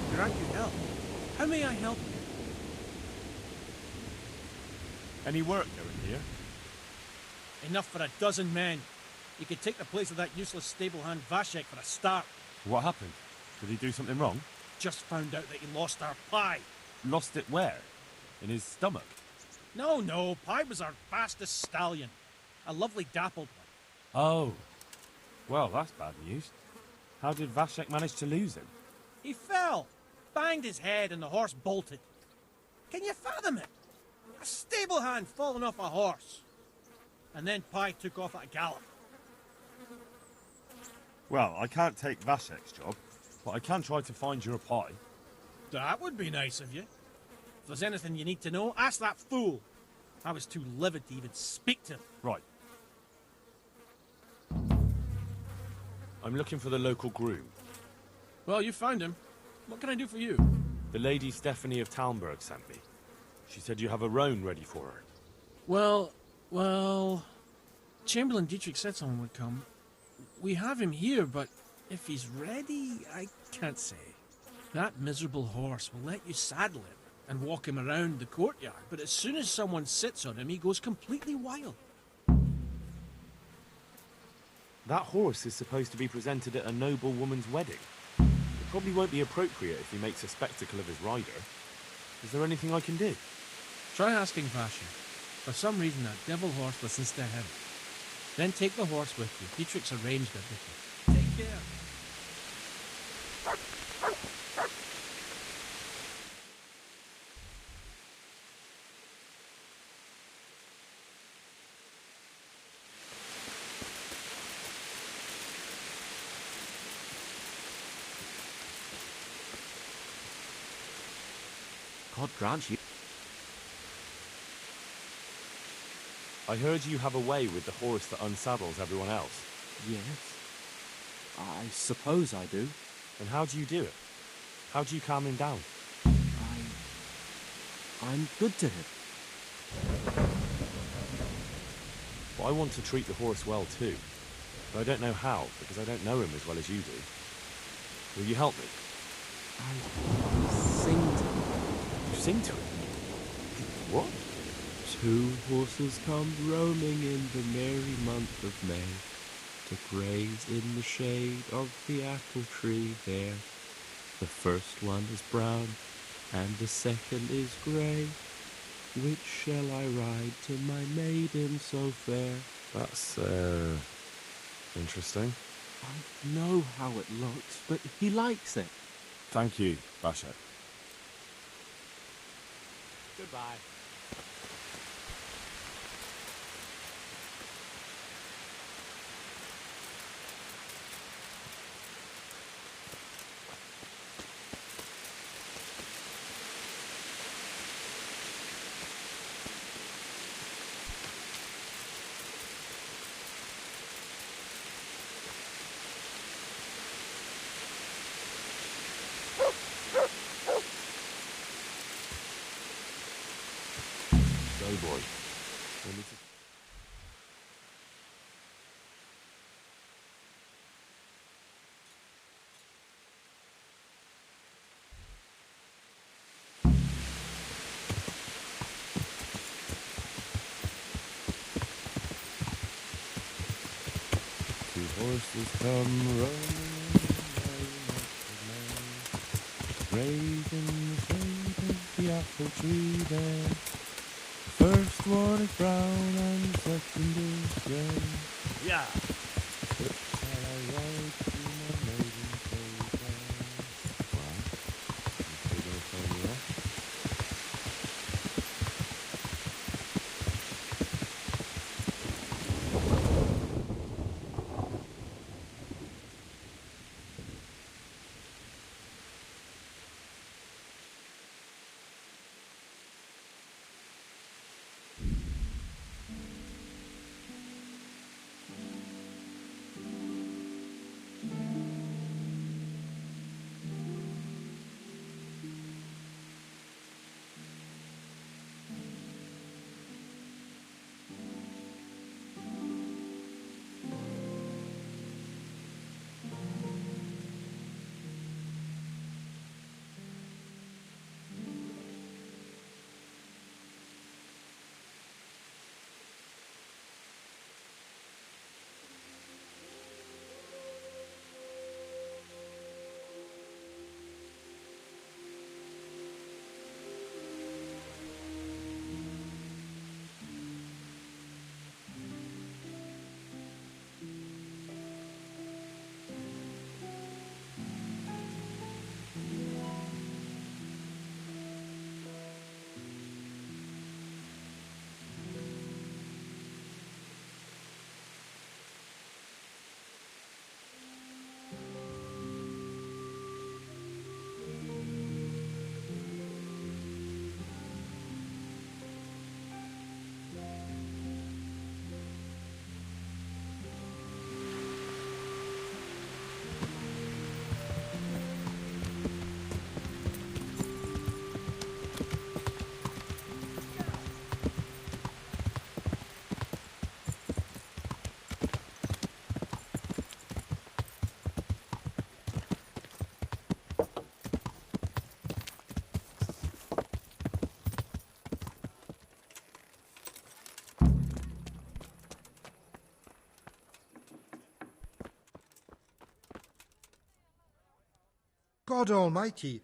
God grant you help. How may I help you? Any work going here? Enough for a dozen men. You could take the place of that useless stable hand Vashek for a start. What happened? Did he do something wrong? Just found out that he lost our pie. Lost it where? In his stomach? No, Pie was our fastest stallion. A lovely dappled one. Oh. Well, that's bad news. How did Vashek manage to lose him? He fell, banged his head, and the horse bolted. Can you fathom it? A stable hand falling off a horse. And then Pie took off at a gallop. Well, I can't take Vashek's job, but I can try to find your pie. That would be nice of you. If there's anything you need to know, ask that fool. I was too livid to even speak to him. Right. I'm looking for the local groom. Well, you found him. What can I do for you? The Lady Stephanie of Talmberg sent me. She said you have a roan ready for her. Well, Chamberlain Dietrich said someone would come. We have him here, but if he's ready, I can't say. That miserable horse will let you saddle him and walk him around the courtyard, but as soon as someone sits on him, he goes completely wild. That horse is supposed to be presented at a noble woman's wedding. It probably won't be appropriate if he makes a spectacle of his rider. Is there anything I can do? Try asking Vasha. For some reason, that devil horse listens to him. Then take the horse with you. Dietrich's arranged everything. Take care. God grant you. I heard you have a way with the horse that unsaddles everyone else. Yes. I suppose I do. And how do you do it? How do you calm him down? I'm good to him. But I want to treat the horse well too. But I don't know how, because I don't know him as well as you do. Will you help me? I sing to him. You sing to him? What? Two horses come roaming in the merry month of May to graze in the shade of the apple tree there. The first one is brown and the second is grey. Which shall I ride to my maiden so fair? That's, interesting. I know how it looks, but he likes it. Thank you, Basha. Goodbye. Go, boy. Let me Two horses come rolling, raised in the shade of the apple tree there. The first one is brown and the second is grey. Yeah. But shall I ride to my maiden so fair? Well, you still gonna tell me off? God almighty.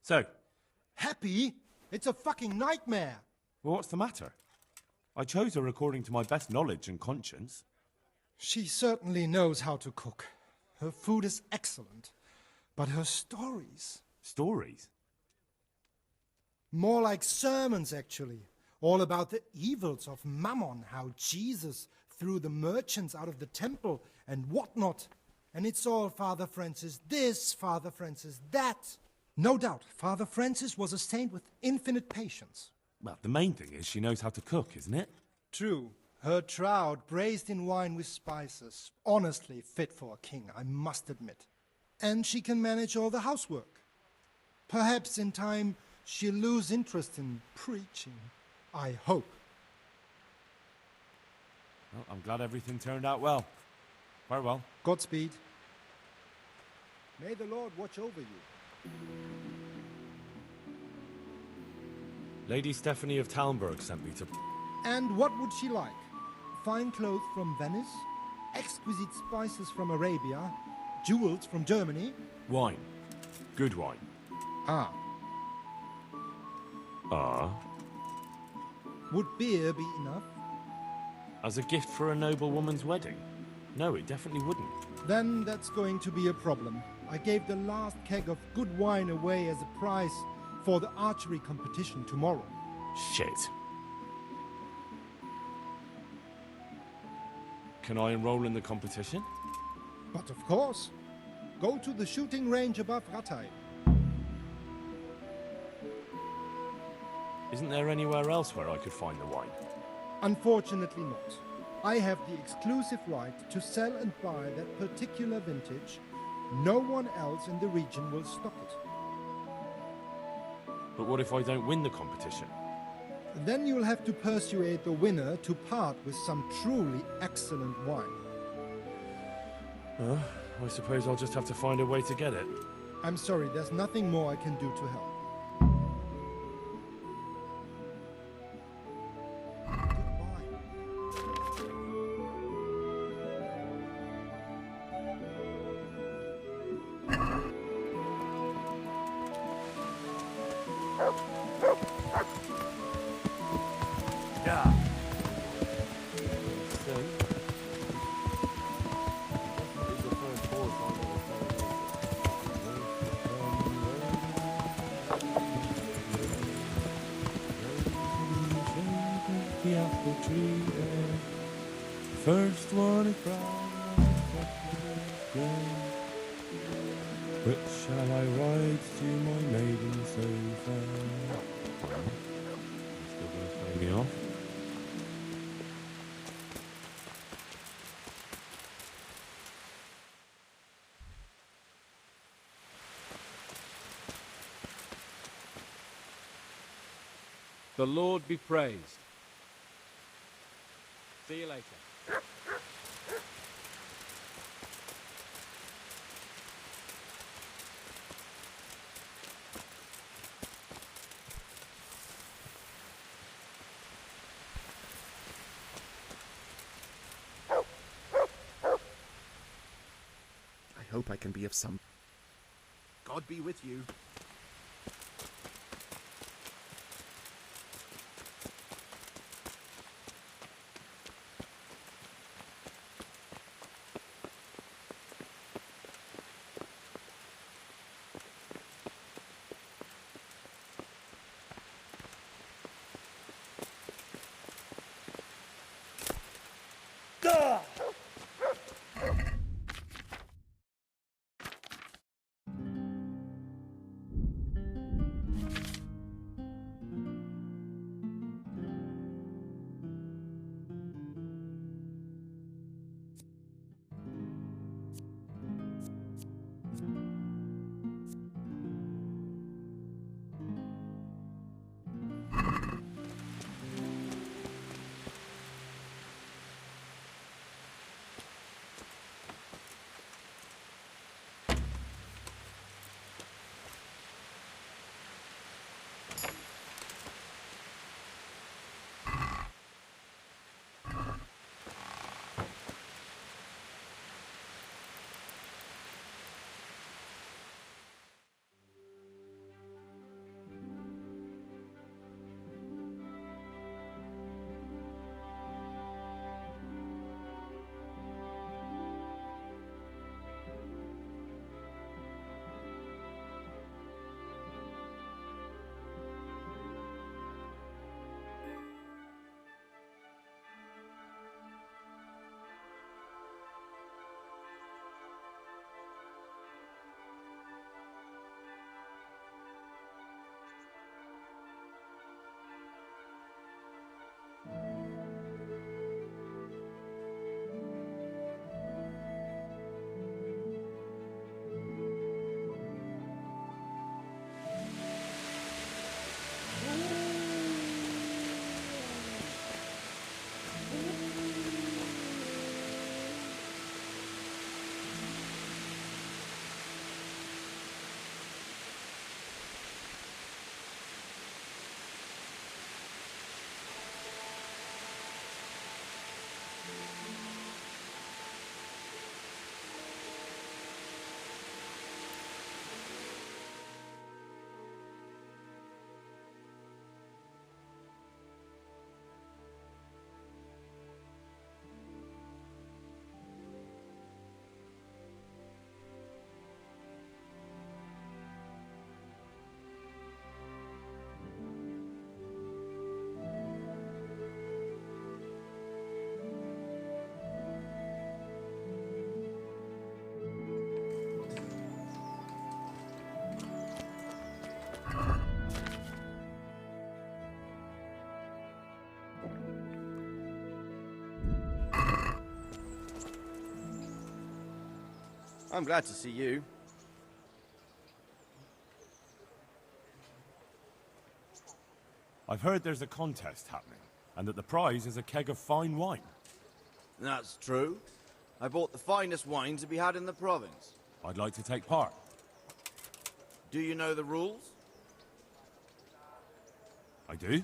So, Happy? It's a fucking nightmare. well, what's the matter? I chose her according to my best knowledge and conscience. She certainly knows how to cook. Her food is excellent. But her stories... Stories? More like sermons, actually. All about the evils of Mammon, how Jesus threw the merchants out of the temple and whatnot. And it's all Father Francis this, Father Francis that. No doubt, Father Francis was a saint with infinite patience. Well, the main thing is she knows how to cook, isn't it? True. Her trout braised in wine with spices. Honestly fit for a king, I must admit. And she can manage all the housework. Perhaps in time she'll lose interest in preaching. I hope. Well, I'm glad everything turned out well. Farewell. Godspeed. May the Lord watch over you. Lady Stephanie of Talmberg sent me to... And what would she like? Fine clothes from Venice? Exquisite spices from Arabia? Jewels from Germany? Wine. Good wine. Ah. Ah. Would beer be enough? As a gift for a noble woman's wedding? No, it definitely wouldn't. Then that's going to be a problem. I gave the last keg of good wine away as a prize for the archery competition tomorrow. Shit. Can I enroll in the competition? But of course. Go to the shooting range above Rattay. Isn't there anywhere else where I could find the wine? Unfortunately not. I have the exclusive right to sell and buy that particular vintage. No one else in the region will stock it. But what if I don't win the competition? Then you'll have to persuade the winner to part with some truly excellent wine. I suppose I'll just have to find a way to get it. I'm sorry, there's nothing more I can do to help. Yeah. The apple tree there. First one is brown, second is grey. Which shall I ride to my maiden so fair? Still gonna play me off. The Lord be praised. See you later. I hope I can be of some... God be with you. I'm glad to see you. I've heard there's a contest happening, and that the prize is a keg of fine wine. That's true. I bought the finest wine to be had in the province. I'd like to take part. Do you know the rules? I do?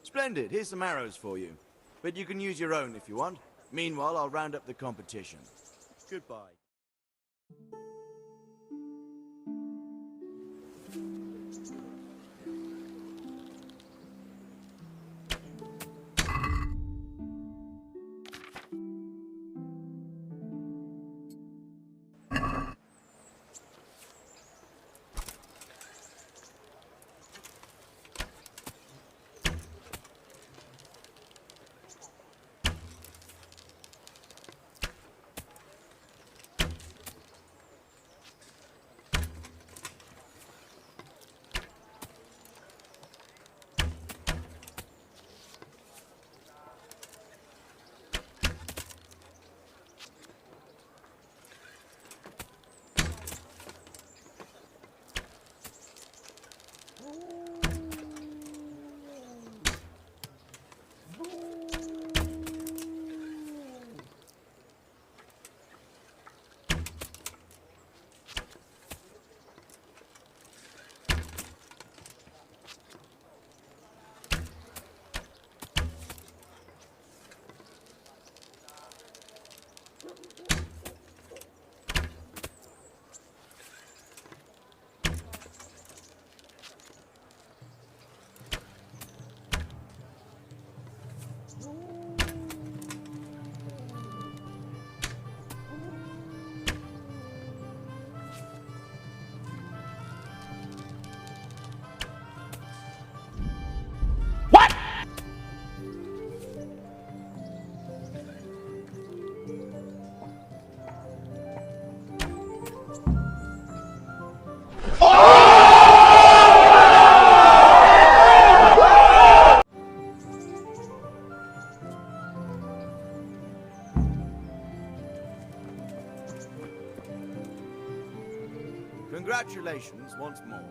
Splendid. Here's some arrows for you. But you can use your own if you want. Meanwhile, I'll round up the competition. Goodbye. Congratulations once more.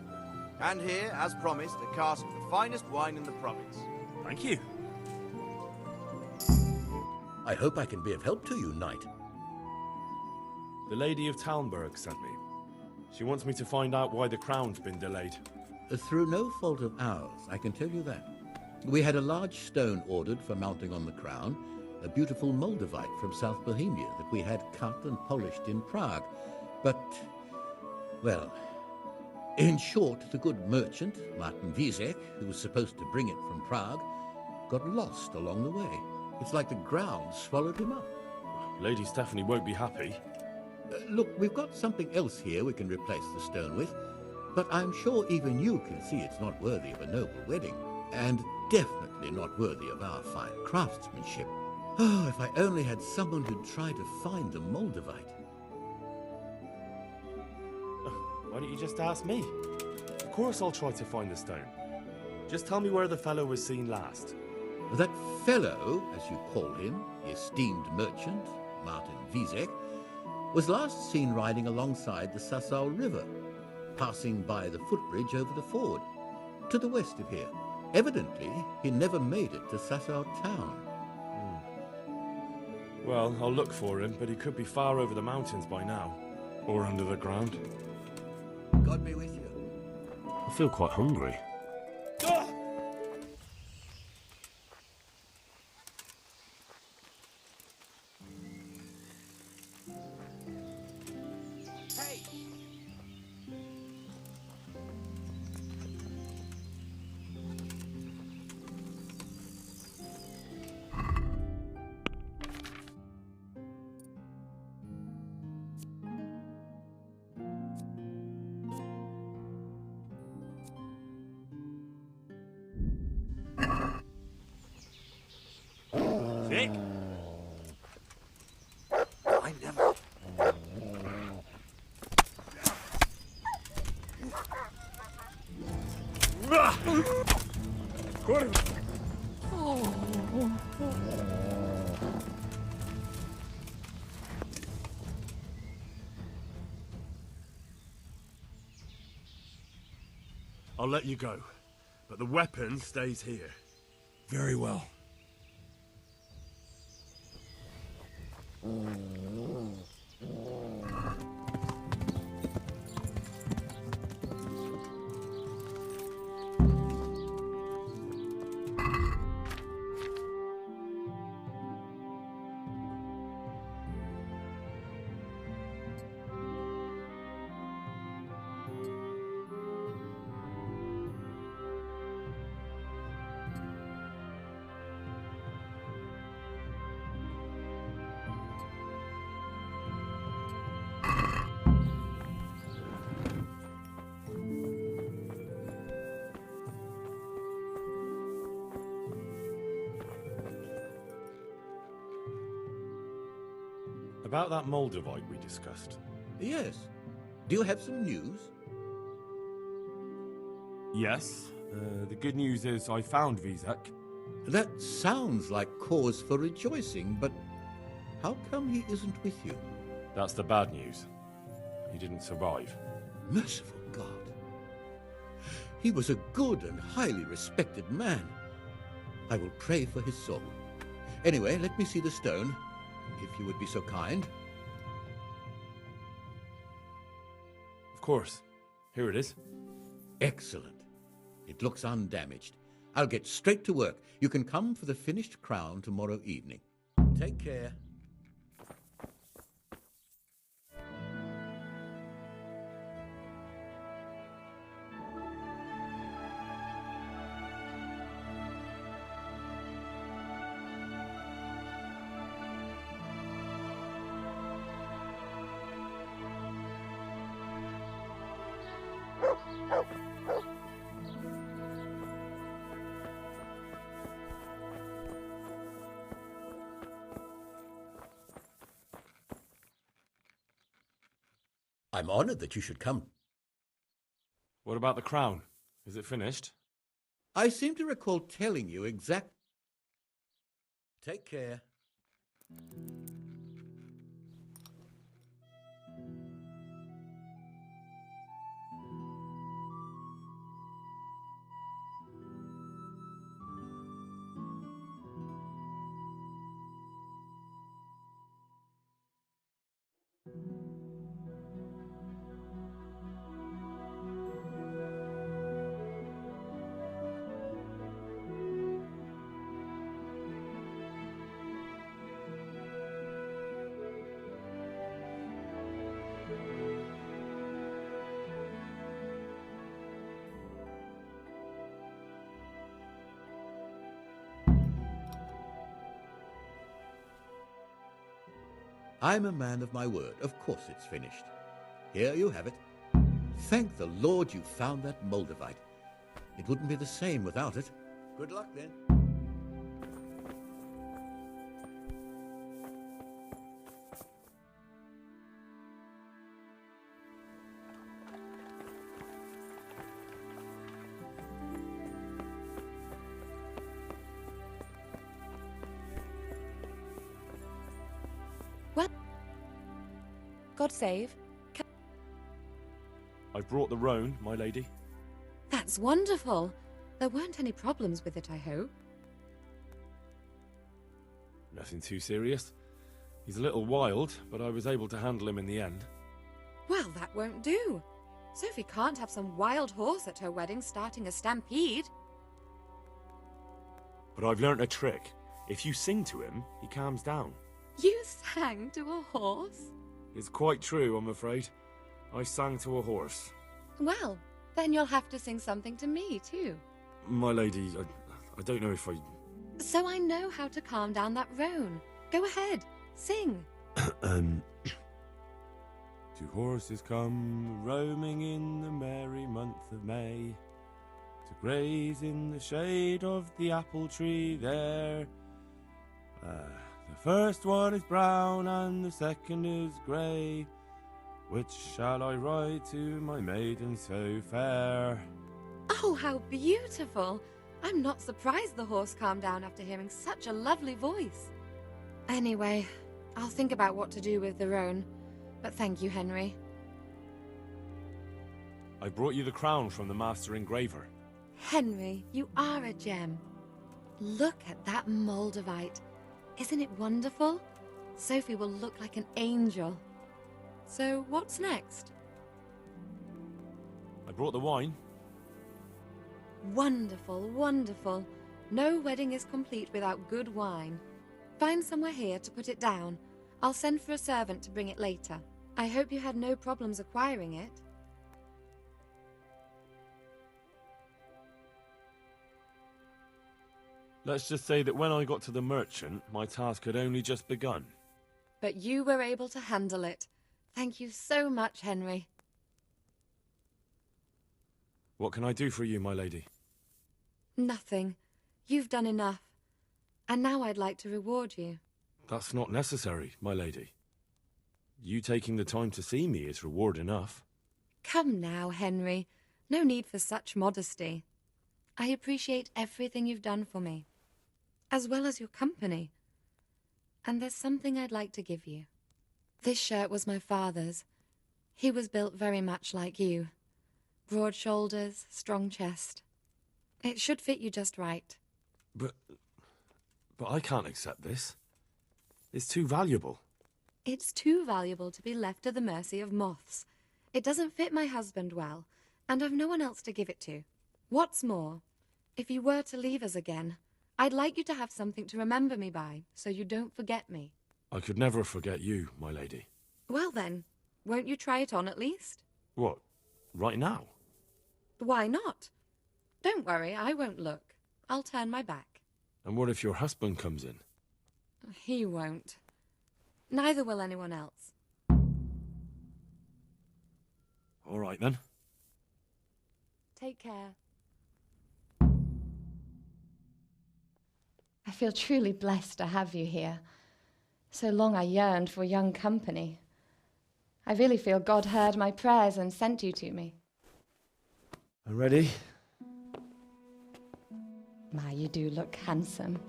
And here, as promised, a cask of the finest wine in the province. Thank you. I hope I can be of help to you, knight. The Lady of Talmberg sent me. She wants me to find out why the crown's been delayed. Through no fault of ours, I can tell you that. We had a large stone ordered for mounting on the crown, a beautiful Moldavite from South Bohemia that we had cut and polished in Prague. But, well, in short, the good merchant, Martin Wieseck, who was supposed to bring it from Prague, got lost along the way. It's like the ground swallowed him up. Lady Stephanie won't be happy. Look, we've got something else here we can replace the stone with, but I'm sure even you can see it's not worthy of a noble wedding, and definitely not worthy of our fine craftsmanship. Oh, if I only had someone who'd try to find the Moldavite. Why don't you just ask me? Of course I'll try to find the stone. Just tell me where the fellow was seen last. That fellow, as you call him, the esteemed merchant, Martin Wieseck, was last seen riding alongside the Sasau River, passing by the footbridge over the ford, to the west of here. Evidently, he never made it to Sasau town. Well, I'll look for him, but he could be far over the mountains by now. Or under the ground. God be with you. I feel quite hungry. Vic? I never... I'll let you go, but the weapon stays here. Very well. About that Moldavite we discussed. Yes. Do you have some news? Yes. The good news is I found Vizek. That sounds like cause for rejoicing, but how come he isn't with you? That's the bad news. He didn't survive. Merciful God. He was a good and highly respected man. I will pray for his soul. Anyway, let me see the stone, if you would be so kind. Of course. Here it is. Excellent. It looks undamaged. I'll get straight to work. You can come for the finished crown tomorrow evening. Take care. I'm honored that you should come. What about the crown? Is it finished? I seem to recall telling you exact... Take care. I'm a man of my word. Of course it's finished. Here you have it. Thank the Lord you found that Moldavite. It wouldn't be the same without it. Good luck then. Well, God save. I've brought the roan, my lady. That's wonderful. There weren't any problems with it, I hope. Nothing too serious. He's a little wild, but I was able to handle him in the end. Well, that won't do. Sophie can't have some wild horse at her wedding starting a stampede. But I've learnt a trick. If you sing to him, he calms down. You sang to a horse? It's quite true, I'm afraid. I sang to a horse. Well, then you'll have to sing something to me, too. My lady, I don't know if I... So I know how to calm down that roan. Go ahead, sing. Two horses come roaming in the merry month of May to graze in the shade of the apple tree there. The first one is brown and the second is grey. Which shall I ride to, my maiden so fair? Oh, how beautiful! I'm not surprised the horse calmed down after hearing such a lovely voice. Anyway, I'll think about what to do with the roan. But thank you, Henry. I brought you the crown from the master engraver. Henry, you are a gem. Look at that Moldavite. Isn't it wonderful? Sophie will look like an angel. So, what's next? I brought the wine. Wonderful, wonderful. No wedding is complete without good wine. Find somewhere here to put it down. I'll send for a servant to bring it later. I hope you had no problems acquiring it. Let's just say that when I got to the merchant, my task had only just begun. But you were able to handle it. Thank you so much, Henry. What can I do for you, my lady? Nothing. You've done enough. And now I'd like to reward you. That's not necessary, my lady. You taking the time to see me is reward enough. Come now, Henry. No need for such modesty. I appreciate everything you've done for me, as well as your company. And there's something I'd like to give you. This shirt was my father's. He was built very much like you. Broad shoulders, strong chest. It should fit you just right. But I can't accept this. It's too valuable. It's too valuable to be left to the mercy of moths. It doesn't fit my husband well, and I've no one else to give it to. What's more, if you were to leave us again, I'd like you to have something to remember me by, so you don't forget me. I could never forget you, my lady. Well then, won't you try it on at least? What, right now? Why not? Don't worry, I won't look. I'll turn my back. And what if your husband comes in? He won't. Neither will anyone else. All right, then. Take care. I feel truly blessed to have you here. So long I yearned for young company. I really feel God heard my prayers and sent you to me. I'm ready. My, you do look handsome.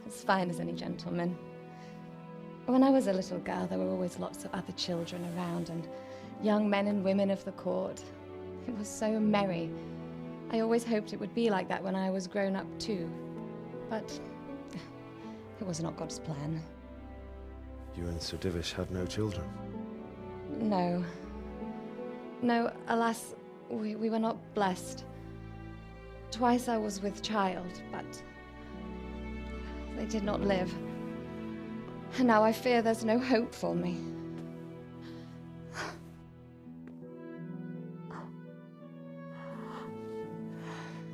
As fine as any gentleman. When I was a little girl, there were always lots of other children around and young men and women of the court. It was so merry. I always hoped it would be like that when I was grown up too. But it was not God's plan. You and Sir Divish had no children? No. No, alas, we were not blessed. Twice I was with child, but they did not live. And now I fear there's no hope for me.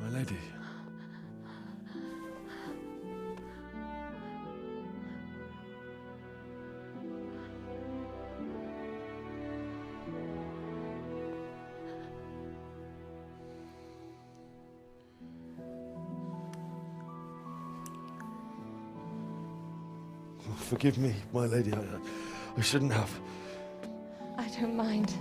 My lady. Forgive me, my lady. I shouldn't have. I don't mind.